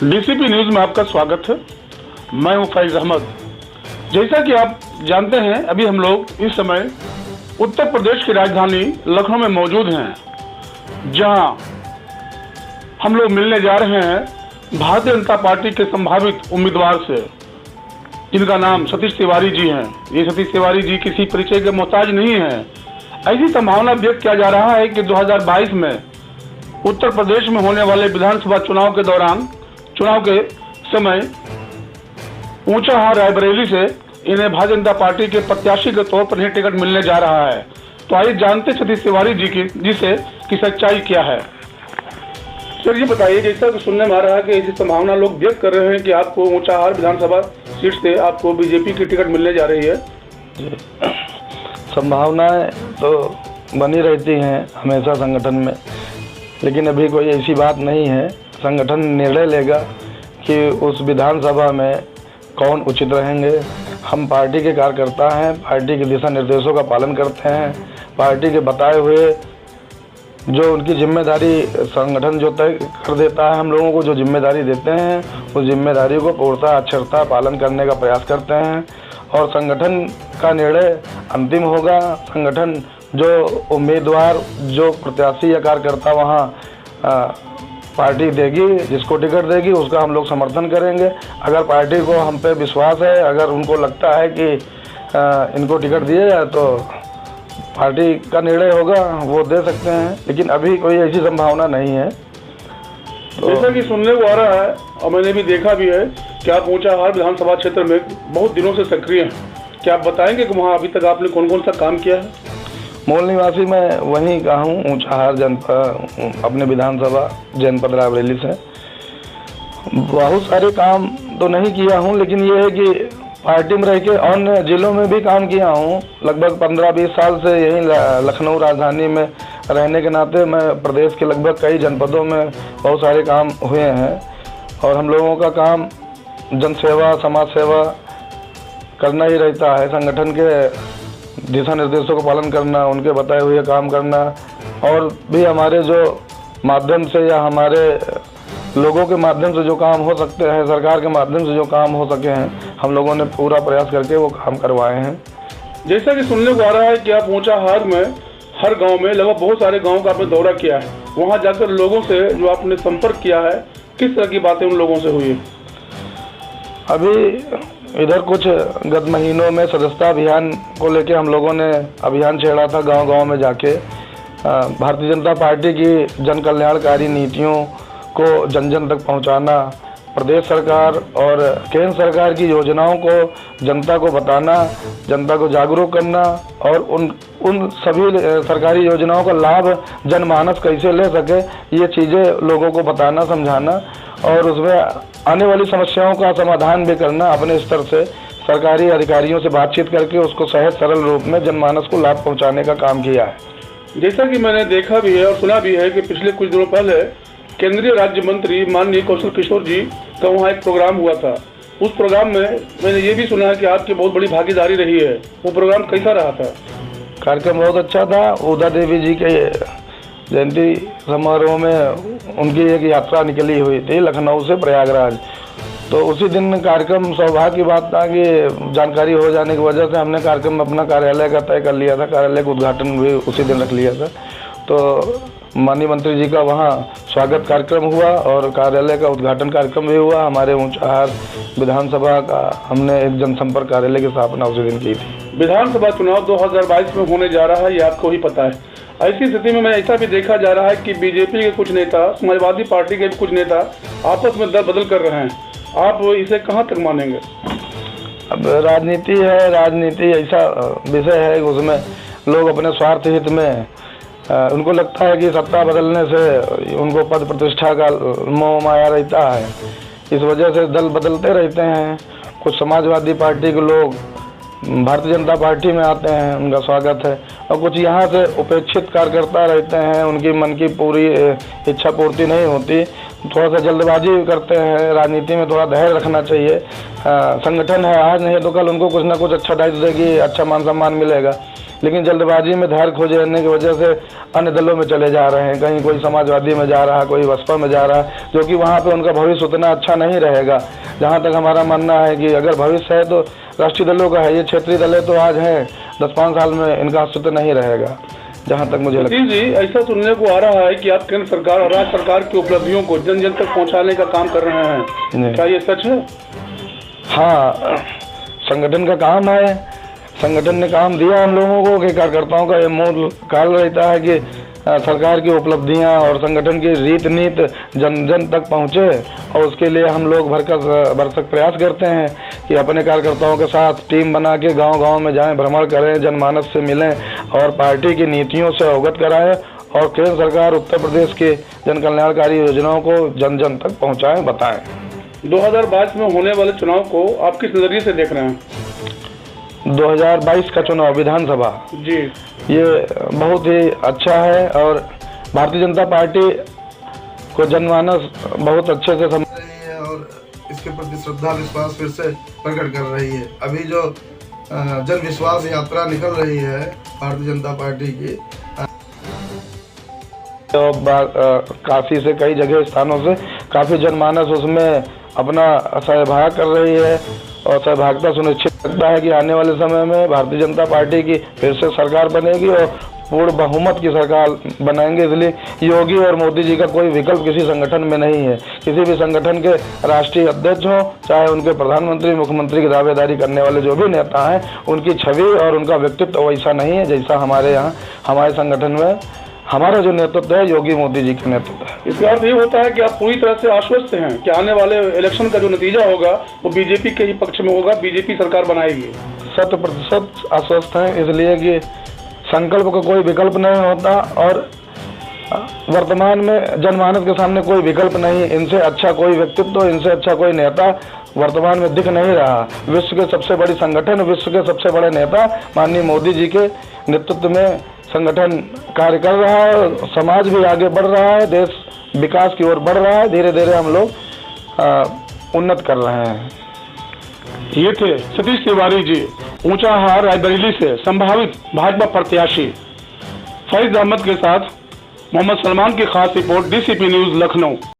DCP news में आपका स्वागत है। मैं हूं फैज अहमद। जैसा कि आप जानते हैं, अभी हम लोग इस समय उत्तर प्रदेश की राजधानी लखनऊ में मौजूद हैं, जहां हम लोग मिलने जा रहे हैं भारतीय जनता पार्टी के संभावित उम्मीदवार से, जिनका नाम सतीश तिवारी जी हैं। ये सतीश तिवारी जी किसी परिचय के मोहताज नहीं है। ऐसी संभावना व्यक्त किया जा रहा है कि 2022 में उत्तर प्रदेश में होने वाले विधानसभा चुनाव के दौरान, चुनाव के समय ऊंचाहार रायबरेली से इन्हें भारतीय जनता पार्टी के प्रत्याशी के तौर पर ही टिकट मिलने जा रहा है। तो आइए जानते सतीश तिवारी जी से कि सच्चाई क्या है। सर, ये बताइए, जैसा कि सुनने में आ रहा है कि ऐसी संभावना लोग व्यक्त कर रहे हैं कि आपको ऊंचाहार विधानसभा सीट से आपको बीजेपी की टिकट मिलने जा रही है। संभावनाएं तो बनी रहती हैं हमेशा संगठन में, लेकिन अभी कोई ऐसी बात नहीं है। संगठन निर्णय लेगा कि उस विधानसभा में कौन उचित रहेंगे। हम पार्टी के कार्यकर्ता हैं, पार्टी के दिशा निर्देशों का पालन करते हैं। पार्टी के बताए हुए जो उनकी जिम्मेदारी संगठन जो तय कर देता है, हम लोगों को जो जिम्मेदारी देते हैं, उस जिम्मेदारी को पूर्णतः अक्षरतः पालन करने का प्रयास करते हैं। और संगठन का निर्णय अंतिम होगा। संगठन जो उम्मीदवार, जो प्रत्याशी या कार्यकर्ता वहाँ पार्टी देगी, जिसको टिकट देगी, उसका हम लोग समर्थन करेंगे। अगर पार्टी को हम पे विश्वास है, अगर उनको लगता है कि इनको टिकट दिया जाए, तो पार्टी का निर्णय होगा, वो दे सकते हैं। लेकिन अभी कोई ऐसी संभावना नहीं है। तो जैसा कि सुनने को आ रहा है और मैंने भी देखा भी है कि आप ऊंचाहार विधानसभा क्षेत्र में बहुत दिनों से सक्रिय हैं। क्या आप बताएंगे कि वहाँ अभी तक आपने कौन कौन सा काम किया है? मूल निवासी मैं वहीं का हूँ, ऊंचाहार जनपद, अपने विधानसभा जनपद रायबरेली से। बहुत सारे काम तो नहीं किया हूँ, लेकिन ये है कि पार्टी में रह के अन्य जिलों में भी काम किया हूँ। लगभग 15-20 साल से यहीं लखनऊ राजधानी में रहने के नाते मैं प्रदेश के लगभग कई जनपदों में बहुत सारे काम हुए हैं। और हम लोगों का काम जनसेवा, समाज सेवा करना ही रहता है। संगठन के दिशा निर्देशों का पालन करना, उनके बताए हुए काम करना, और भी हमारे जो माध्यम से या हमारे लोगों के माध्यम से जो काम हो सकते हैं, सरकार के माध्यम से जो काम हो सके हैं, हम लोगों ने पूरा प्रयास करके वो काम करवाए हैं। जैसा कि सुनने को आ रहा है कि आप ऊंचाहार में हर गांव में, लगभग बहुत सारे गांव का आपने दौरा किया है। वहां जाकर लोगों से जो आपने संपर्क किया है, किस तरह की बातें उन लोगों से हुई है? अभी इधर कुछ गत महीनों में सदस्यता अभियान को लेके हम लोगों ने अभियान छेड़ा था, गांव-गांव में जाके भारतीय जनता पार्टी की जन कल्याणकारी नीतियों को जन जन तक पहुंचाना, प्रदेश सरकार और केंद्र सरकार की योजनाओं को जनता को बताना, जनता को जागरूक करना, और उन सभी सरकारी योजनाओं का लाभ जनमानस कैसे ले सके, ये चीज़ें लोगों को बताना, समझाना, और उसमें आने वाली समस्याओं का समाधान भी करना। अपने स्तर से सरकारी अधिकारियों से बातचीत करके उसको सहज सरल रूप में जनमानस को लाभ पहुँचाने का काम किया है। जैसा कि मैंने देखा भी है और सुना भी है कि पिछले कुछ दिनों पहले केंद्रीय राज्य मंत्री माननीय कौशल किशोर जी का वहाँ एक प्रोग्राम हुआ था। उस प्रोग्राम में मैंने ये भी सुना है कि आपकी बहुत बड़ी भागीदारी रही है। वो प्रोग्राम कैसा रहा था? कार्यक्रम बहुत अच्छा था। उदा देवी जी के जयंती समारोह में उनकी एक यात्रा निकली हुई थी लखनऊ से प्रयागराज। तो उसी दिन कार्यक्रम, सौभाग्य की बात था कि जानकारी हो जाने की वजह से हमने कार्यक्रम अपना कार्यालय का तय कर लिया था। कार्यालय का उद्घाटन भी उसी दिन रख लिया था। तो माननीय मंत्री जी का वहाँ स्वागत कार्यक्रम हुआ और कार्यालय का उद्घाटन कार्यक्रम भी हुआ। हमारे ऊंचाहार विधानसभा का हमने एक जनसंपर्क कार्यालय की स्थापना उसी दिन की थी। विधानसभा चुनाव 2022 में होने जा रहा है, ये आपको ही पता है। ऐसी स्थिति में ऐसा भी देखा जा रहा है कि बीजेपी के कुछ नेता, समाजवादी पार्टी के कुछ नेता आपस में दल बदल कर रहे हैं। आप इसे कहाँ तक मानेंगे? अब राजनीति है, राजनीति ऐसा विषय है, उसमें लोग अपने स्वार्थ हित में उनको लगता है कि सत्ता बदलने से उनको पद प्रतिष्ठा का मोह माया रहता है, इस वजह से दल बदलते रहते हैं। कुछ समाजवादी पार्टी के लोग भारतीय जनता पार्टी में आते हैं, उनका स्वागत है, और कुछ यहाँ से उपेक्षित कार्यकर्ता रहते हैं, उनकी मन की पूरी इच्छा पूर्ति नहीं होती, थोड़ा सा जल्दबाजी करते हैं। राजनीति में थोड़ा धैर्य रखना चाहिए। संगठन है, आज नहीं तो कल उनको कुछ ना कुछ अच्छा दायित्व देगी, अच्छा मान सम्मान मिलेगा। लेकिन जल्दबाजी में धार खोजे रहने की वजह से अन्य दलों में चले जा रहे हैं। कहीं कोई समाजवादी में जा रहा है, कोई बसपा में जा रहा है, जो कि वहाँ पे उनका भविष्य उतना अच्छा नहीं रहेगा। जहाँ तक हमारा मानना है कि अगर भविष्य है तो राष्ट्रीय दलों का है, ये क्षेत्रीय दल तो आज हैं, 10-5 साल में इनका अस्तित्व नहीं रहेगा, जहाँ तक मुझे लगता है। जी, ऐसा सुनने को आ रहा है कि आप केंद्र सरकार और राज्य सरकार की उपलब्धियों को जन जन तक पहुँचाने का काम कर रहे हैं, क्या ये सच है? हाँ, संगठन का काम है, संगठन ने काम दिया हम लोगों को कि कार्यकर्ताओं का ये मूल कार्य रहता है कि सरकार की उपलब्धियां और संगठन की रीत नीति जन जन तक पहुंचे, और उसके लिए हम लोग भरसक प्रयास करते हैं कि अपने कार्यकर्ताओं के साथ टीम बना के गांव-गांव में जाएं, भ्रमण करें, जनमानस से मिलें और पार्टी की नीतियों से अवगत कराएं और केंद्र सरकार उत्तर प्रदेश की जन कल्याणकारी योजनाओं को जन जन तक पहुँचाएँ, बताएँ। 2022 में होने वाले चुनाव को आप किस नजरिए से देख रहे हैं? 2022 का चुनाव विधानसभा जी, ये बहुत ही अच्छा है और भारतीय जनता पार्टी को जनमानस बहुत अच्छे से समझ रही है और इसके प्रति श्रद्धा विश्वास फिर से प्रकट कर रही है। अभी जो जन विश्वास यात्रा निकल रही है भारतीय जनता पार्टी की, तो काफी से कई जगह स्थानों से काफी जनमानस उसमें अपना सहभाग कर रही है और सहभागिता सुनिश्चित करता है कि आने वाले समय में भारतीय जनता पार्टी की फिर से सरकार बनेगी और पूर्ण बहुमत की सरकार बनाएंगे। इसलिए योगी और मोदी जी का कोई विकल्प किसी संगठन में नहीं है। किसी भी संगठन के राष्ट्रीय अध्यक्ष हों, चाहे उनके प्रधानमंत्री मुख्यमंत्री की दावेदारी करने वाले जो भी नेता हैं, उनकी छवि और उनका व्यक्तित्व वैसा नहीं है जैसा हमारे यहाँ हमारे संगठन में हमारा जो नेतृत्व है योगी मोदी जी का नेतृत्व है। इसका अर्थ ये होता है कि आप पूरी तरह से आश्वस्त हैं कि आने वाले इलेक्शन का जो नतीजा होगा वो बीजेपी के ही पक्ष में होगा, बीजेपी सरकार बनाएगी। 100% आश्वस्त हैं, इसलिए कि संकल्प का कोई विकल्प नहीं होता और वर्तमान में जनमानस के सामने कोई विकल्प नहीं। इनसे अच्छा कोई व्यक्तित्व, इनसे अच्छा कोई नेता वर्तमान में दिख नहीं रहा। विश्व के सबसे बड़ी संगठन, विश्व के सबसे बड़े नेता माननीय मोदी जी के नेतृत्व में संगठन कार्य कर रहा है, समाज भी आगे बढ़ रहा है, देश विकास की ओर बढ़ रहा है, धीरे धीरे हम लोग उन्नत कर रहे हैं। ये थे सतीश तिवारी जी, ऊंचाहार रायबरेली से संभावित भाजपा प्रत्याशी। फैज अहमद के साथ मोहम्मद सलमान की खास रिपोर्ट, DCP न्यूज लखनऊ।